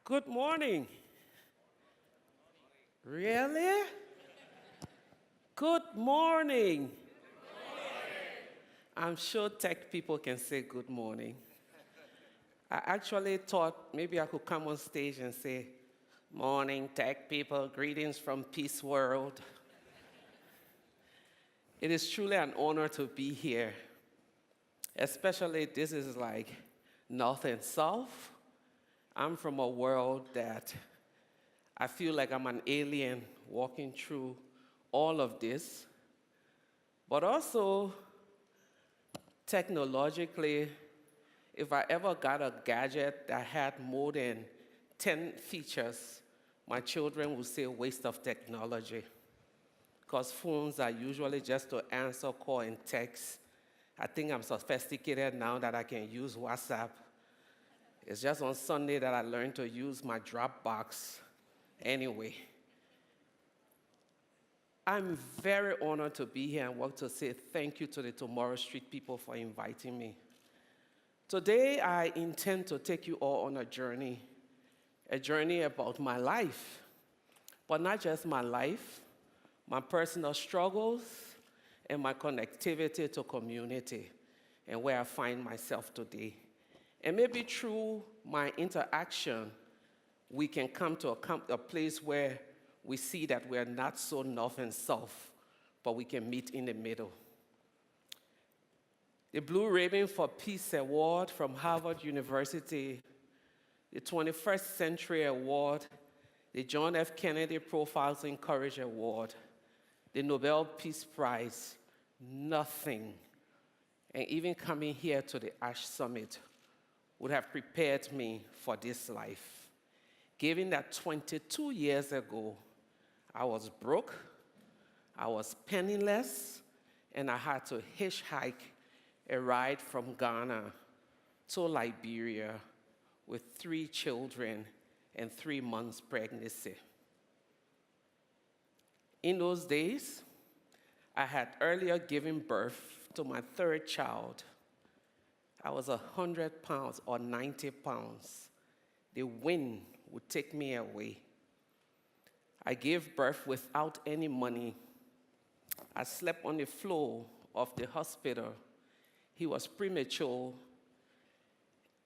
Good morning. Really? Good morning. I'm sure tech people can say good morning. I actually thought maybe I could come on stage and say, morning, tech people, greetings from Peace World. It is truly an honor to be here, especially this is like North and South. I'm from a world that I feel like I'm an alien walking through all of this, but also technologically, if I ever got a gadget that had more than 10 features, my children would say waste of technology, because phones are usually just to answer, call, and text. I think I'm sophisticated now that I can use WhatsApp. It's just on Sunday that I learned to use my Dropbox. Anyway, I'm very honored to be here and want to say thank you to the Tomorrow Street people for inviting me. Today, I intend to take you all on a journey about my life, but not just my life, my personal struggles, and my connectivity to community, and where I find myself today. And maybe through my interaction, we can come to a place where we see that we're not so north and south, but we can meet in the middle. The Blue Ribbon for Peace Award from Harvard University, the 21st Century Award, the John F. Kennedy Profiles in Courage Award, the Nobel Peace Prize, nothing, and even coming here to the ASH Summit would have prepared me for this life. Given that 22 years ago, I was broke, I was penniless, and I had to hitchhike a ride from Ghana to Liberia with 3 children and 3 months pregnancy. In those days, I had earlier given birth to my 3rd child. I was 100 pounds or 90 pounds. The wind would take me away. I gave birth without any money. I slept on the floor of the hospital. He was premature,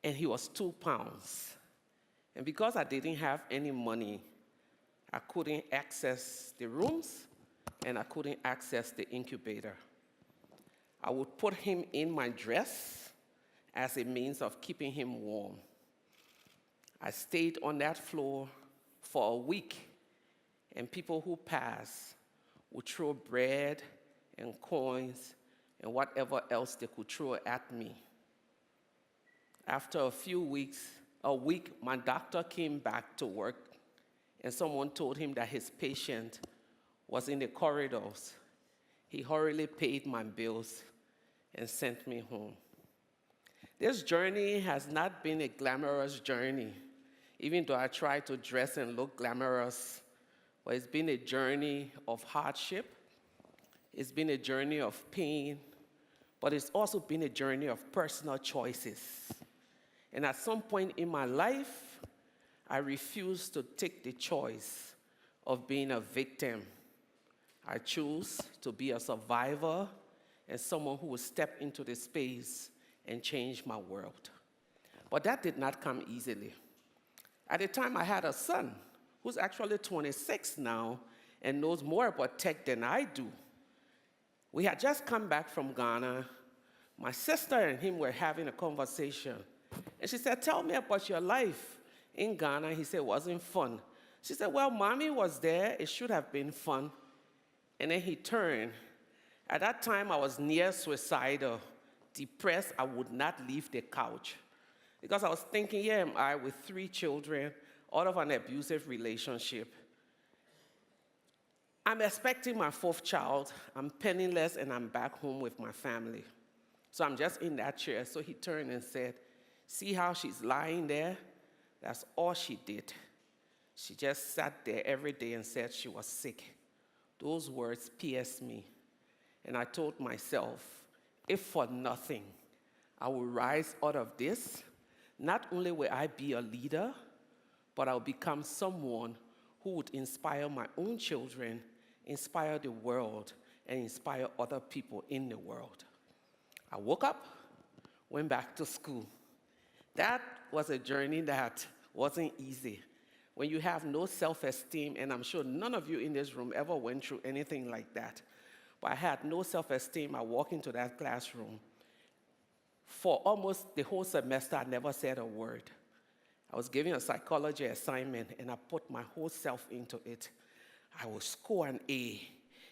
and he was 2 pounds. And because I didn't have any money, I couldn't access the rooms, and I couldn't access the incubator. I would put him in my dress as a means of keeping him warm. I stayed on that floor for a week, and people who passed would throw bread and coins and whatever else they could throw at me. After a week, my doctor came back to work, and someone told him that his patient was in the corridors. He hurriedly paid my bills and sent me home. This journey has not been a glamorous journey, even though I try to dress and look glamorous, but it's been a journey of hardship. It's been a journey of pain, but it's also been a journey of personal choices. And at some point in my life, I refused to take the choice of being a victim. I chose to be a survivor and someone who would step into the space and change my world. But that did not come easily. At the time, I had a son who's actually 26 now and knows more about tech than I do. We had just come back from Ghana. My sister and him were having a conversation. And she said, tell me about your life in Ghana. He said, it wasn't fun. She said, well, mommy was there. It should have been fun. And then he turned. At that time, I was near suicidal, depressed. I would not leave the couch. Because I was thinking, here am I with 3 children, out of an abusive relationship. I'm expecting my 4th child. I'm penniless, and I'm back home with my family. So I'm just in that chair. So he turned and said, see how she's lying there? That's all she did. She just sat there every day and said she was sick. Those words pierced me. And I told myself, if for nothing, I will rise out of this. Not only will I be a leader, but I'll become someone who would inspire my own children, inspire the world, and inspire other people in the world. I woke up, went back to school. That was a journey that wasn't easy. When you have no self-esteem, and I'm sure none of you in this room ever went through anything like that, but I had no self-esteem. I walked into that classroom. For almost the whole semester, I never said a word. I was giving a psychology assignment, and I put my whole self into it. I would score an A,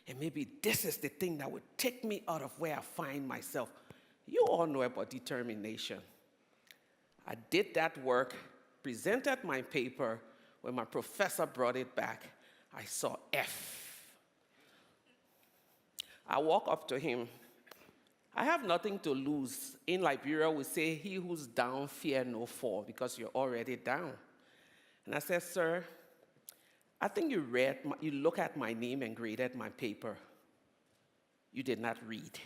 and maybe this is the thing that would take me out of where I find myself. You all know about determination. I did that work, presented my paper. When my professor brought it back, I saw F. I walk up to him. I have nothing to lose. In Liberia, we say, he who's down, fear no fall, because you're already down. And I said, sir, I think you look at my name and graded my paper. You did not read.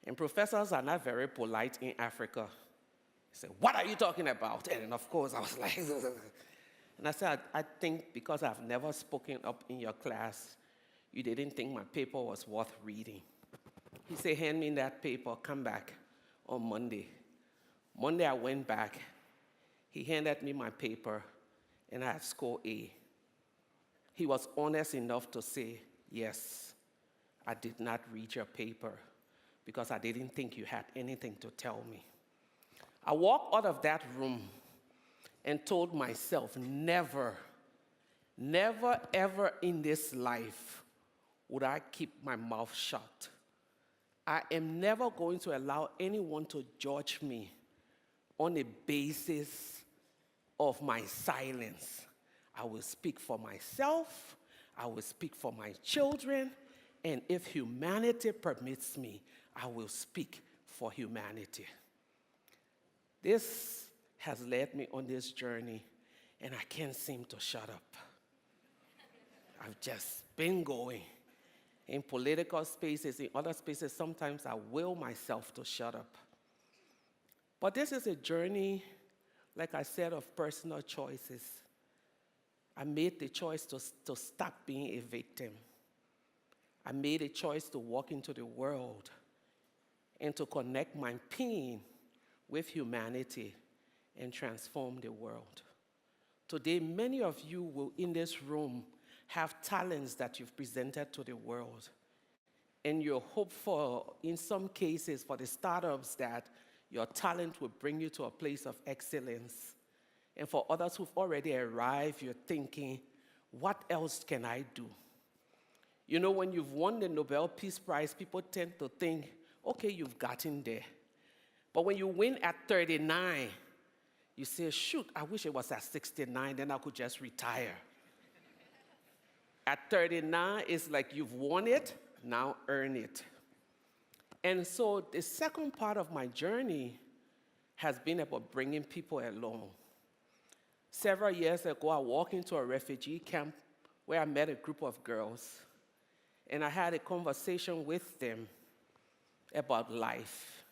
And professors are not very polite in Africa. He said, what are you talking about? And of course, I was like, and I said, I think because I've never spoken up in your class, you didn't think my paper was worth reading. He said, hand me that paper, come back on Monday. Monday, I went back. He handed me my paper, and I had scored A. He was honest enough to say, yes, I did not read your paper because I didn't think you had anything to tell me. I walked out of that room and told myself, never, never, ever in this life would I keep my mouth shut. I am never going to allow anyone to judge me on a basis of my silence. I will speak for myself, I will speak for my children, and if humanity permits me, I will speak for humanity. This has led me on this journey, and I can't seem to shut up. I've just been going. In political spaces, in other spaces, sometimes I will myself to shut up. But this is a journey, like I said, of personal choices. I made the choice to stop being a victim. I made a choice to walk into the world and to connect my pain with humanity and transform the world. Today, many of you will, in this room, have talents that you've presented to the world. And you hope for, in some cases, for the startups that your talent will bring you to a place of excellence. And for others who've already arrived, you're thinking, what else can I do? You know, when you've won the Nobel Peace Prize, people tend to think, okay, you've gotten there. But when you win at 39, you say, shoot, I wish it was at 69, then I could just retire. At 39, it's like you've won it, now earn it. And so the second part of my journey has been about bringing people along. Several years ago, I walked into a refugee camp where I met a group of girls, and I had a conversation with them about life.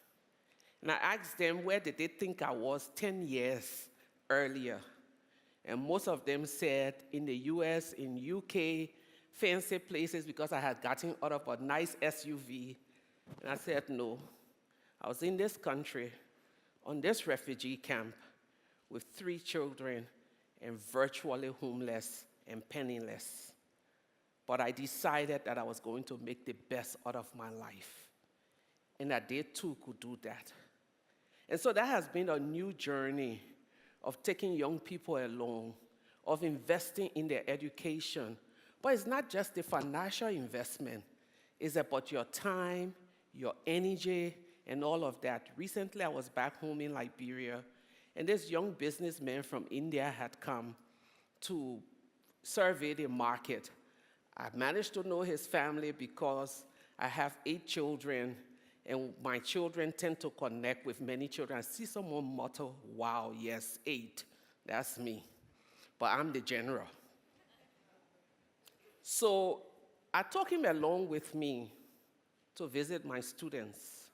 And I asked them where did they think I was 10 years earlier. And most of them said in the US, in UK, fancy places because I had gotten out of a nice SUV. And I said, no. I was in this country, on this refugee camp, with 3 children and virtually homeless and penniless. But I decided that I was going to make the best out of my life, and that they too could do that. And so that has been a new journey of taking young people along, of investing in their education. But it's not just the financial investment. It's about your time, your energy, and all of that. Recently, I was back home in Liberia, and this young businessman from India had come to survey the market. I managed to know his family because I have 8 children, and my children tend to connect with many children. I see someone mutter, wow, yes, 8. That's me. But I'm the general. So I took him along with me to visit my students.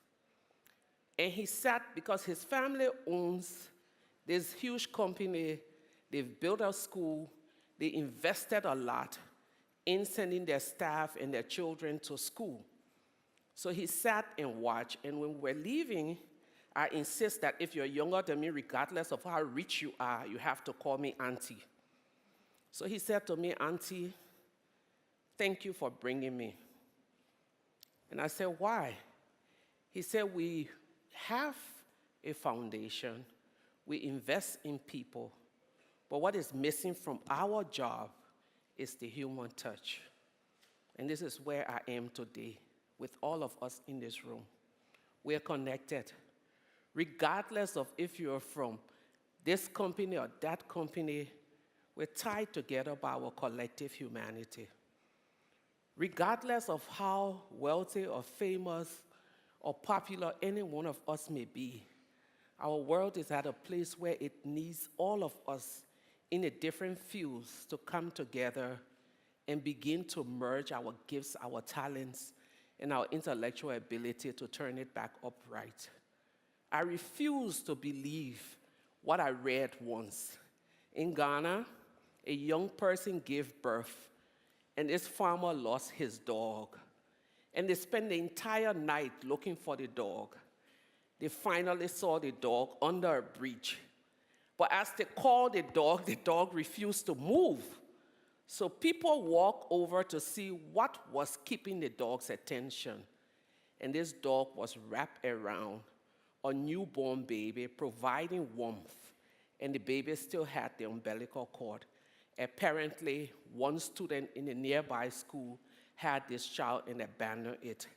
And he sat, because his family owns this huge company They've built a school. They invested a lot in sending their staff and their children to school. So he sat and watched, and when we're leaving, I insist that if you're younger than me, regardless of how rich you are, you have to call me auntie. So he said to me, "Auntie, thank you for bringing me." And I said, "Why?" He said, "We have a foundation. We invest in people. But what is missing from our job is the human touch." And this is where I am today with all of us in this room. We're connected. Regardless of if you're from this company or that company, we're tied together by our collective humanity. Regardless of how wealthy or famous or popular any one of us may be, our world is at a place where it needs all of us in the different fields to come together and begin to merge our gifts, our talents, and our intellectual ability to turn it back upright. I refuse to believe what I read once. In Ghana, a young person gave birth, and this farmer lost his dog. And they spent the entire night looking for the dog. They finally saw the dog under a bridge. But as they called the dog refused to move. So people walked over to see what was keeping the dog's attention. And this dog was wrapped around a newborn baby, providing warmth. And the baby still had the umbilical cord. Apparently, one student in a nearby school had this child and abandoned it.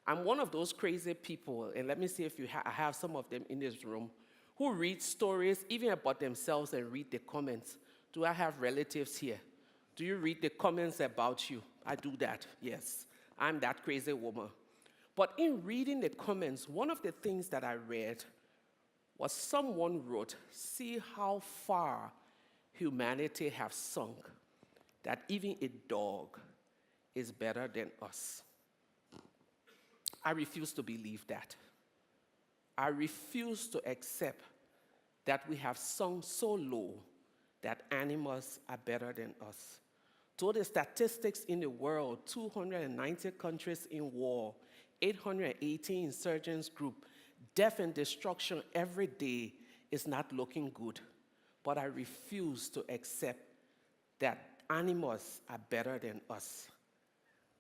I'm one of those crazy people, and let me see if I have some of them in this room, who read stories even about themselves and read the comments. Do I have relatives here? Do you read the comments about you? I do that, yes. I'm that crazy woman. But in reading the comments, one of the things that I read was someone wrote, "See how far humanity has sunk, that even a dog is better than us." I refuse to believe that. I refuse to accept that we have sunk so low that animals are better than us. To the statistics in the world, 290 countries in war, 818 insurgents group, death and destruction every day is not looking good. But I refuse to accept that animals are better than us.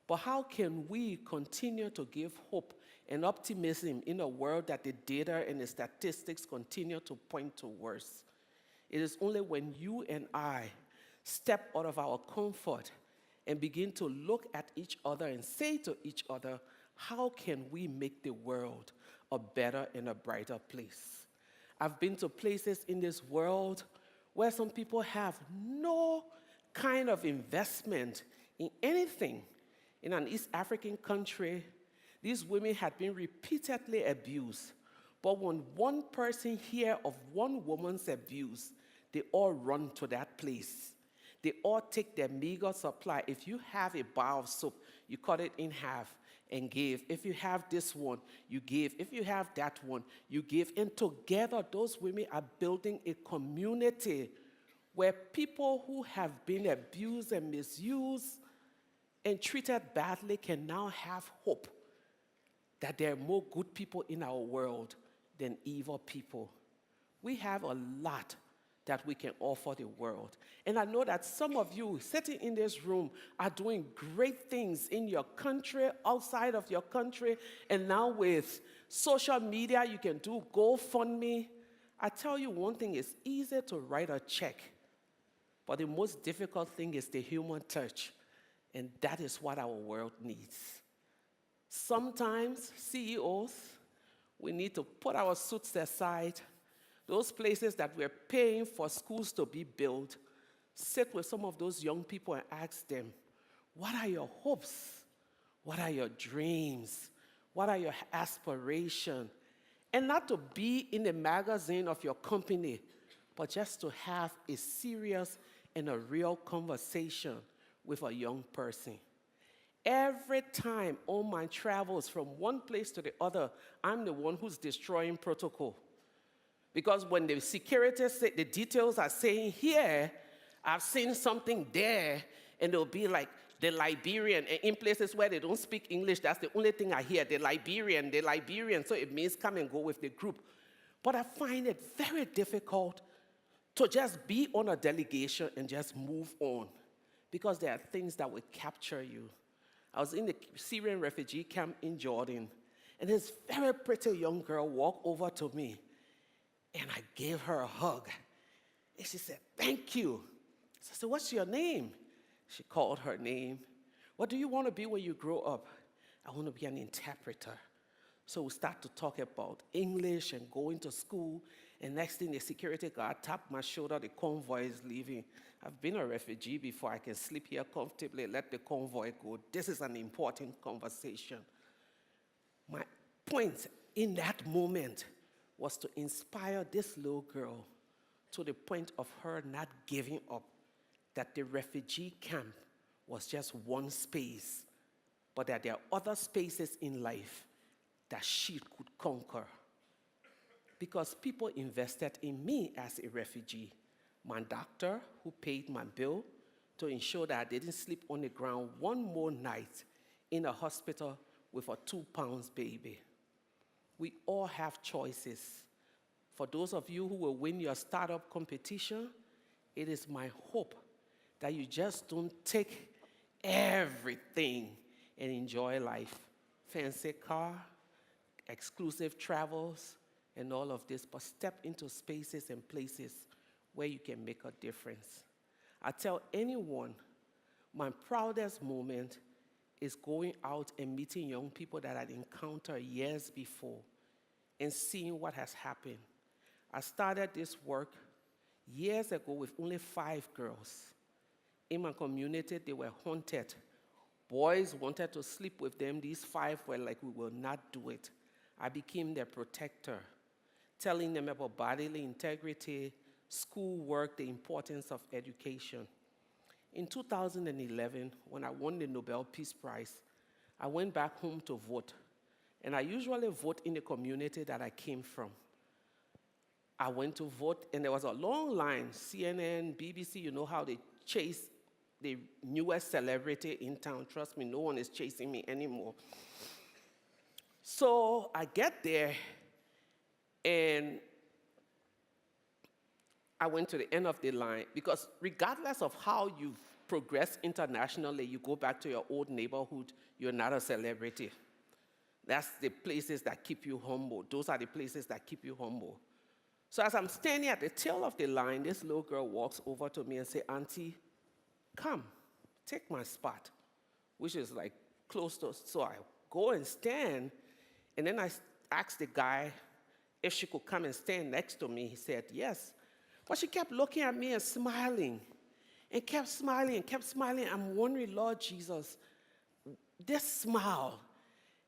But how can we continue to give hope and optimism in a world that the data and the statistics continue to point to worse? It is only when you and I step out of our comfort and begin to look at each other and say to each other, how can we make the world a better and a brighter place? I've been to places in this world where some people have no kind of investment in anything. In an East African country, these women had been repeatedly abused. But when one person hears of one woman's abuse, they all run to that place. They all take their meager supply. If you have a bar of soap, you cut it in half and give. If you have this one, you give. If you have that one, you give. And together, those women are building a community where people who have been abused and misused and treated badly can now have hope that there are more good people in our world than evil people. We have a lot that we can offer the world. And I know that some of you sitting in this room are doing great things in your country, outside of your country, and now with social media, you can do GoFundMe. I tell you one thing, it's easy to write a check, but the most difficult thing is the human touch, and that is what our world needs. Sometimes, CEOs, we need to put our suits aside. Those places that we're paying for schools to be built, sit with some of those young people and ask them, what are your hopes? What are your dreams? What are your aspirations? And not to be in the magazine of your company, but just to have a serious and a real conversation with a young person. Every time on my travels from one place to the other, I'm the one who's destroying protocol. Because when the security say the details are saying here, I've seen something there, and they'll be like, the Liberian, and in places where they don't speak English, that's the only thing I hear, the Liberian, so it means come and go with the group. But I find it very difficult to just be on a delegation and just move on, because there are things that will capture you. I was in the Syrian refugee camp in Jordan, and this very pretty young girl walked over to me, and I gave her a hug. And she said, "Thank you." So I said, "What's your name?" She called her name. "What do you want to be when you grow up?" "I want to be an interpreter." So we start to talk about English and going to school. And next thing, the security guard tapped my shoulder. The convoy is leaving. I've been a refugee before. I can sleep here comfortably, let the convoy go. This is an important conversation. My point in that moment was to inspire this little girl to the point of her not giving up, that the refugee camp was just one space, but that there are other spaces in life that she could conquer. Because people invested in me as a refugee. My doctor, who paid my bill to ensure that I didn't sleep on the ground one more night in a hospital with a 2-pound baby. We all have choices. For those of you who will win your startup competition, it is my hope that you just don't take everything and enjoy life. Fancy car, exclusive travels, and all of this, but step into spaces and places where you can make a difference. I tell anyone, my proudest moment is going out and meeting young people that I'd encountered years before and seeing what has happened. I started this work years ago with only 5 girls. In my community, they were haunted. Boys wanted to sleep with them. These 5 were like, "We will not do it." I became their protector, telling them about bodily integrity, schoolwork, the importance of education. In 2011, when I won the Nobel Peace Prize, I went back home to vote. And I usually vote in the community that I came from. I went to vote, and there was a long line. CNN, BBC, you know how they chase the newest celebrity in town. Trust me, no one is chasing me anymore. So I get there, and I went to the end of the line, because regardless of how you've progressed internationally, you go back to your old neighborhood, you're not a celebrity. That's the places that keep you humble. Those are the places that keep you humble. So as I'm standing at the tail of the line, this little girl walks over to me and says, "Auntie, come, take my spot," which is like close to, so I go and stand, and then I asked the guy if she could come and stand next to me. He said, yes. But she kept looking at me and smiling, and kept smiling and kept smiling. I'm wondering, Lord Jesus, this smile.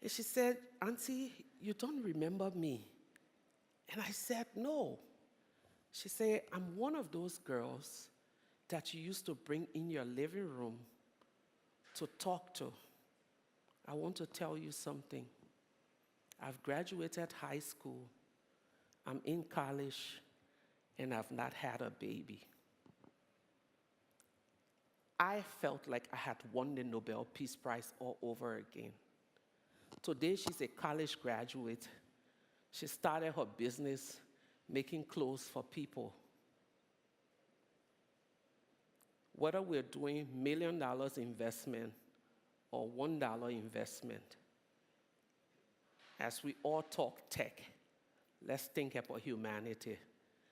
And she said, "Auntie, you don't remember me?" And I said, "No." She said, "I'm one of those girls that you used to bring in your living room to talk to. I want to tell you something. I've graduated high school, I'm in college, and I've not had a baby." I felt like I had won the Nobel Peace Prize all over again. Today, she's a college graduate. She started her business making clothes for people. Whether we're doing $1 million investment or $1 investment, as we all talk tech, let's think about humanity,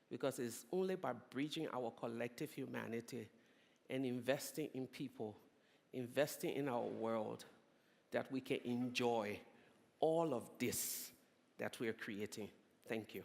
because it's only by bridging our collective humanity and investing in people, investing in our world, that we can enjoy all of this that we're creating. Thank you.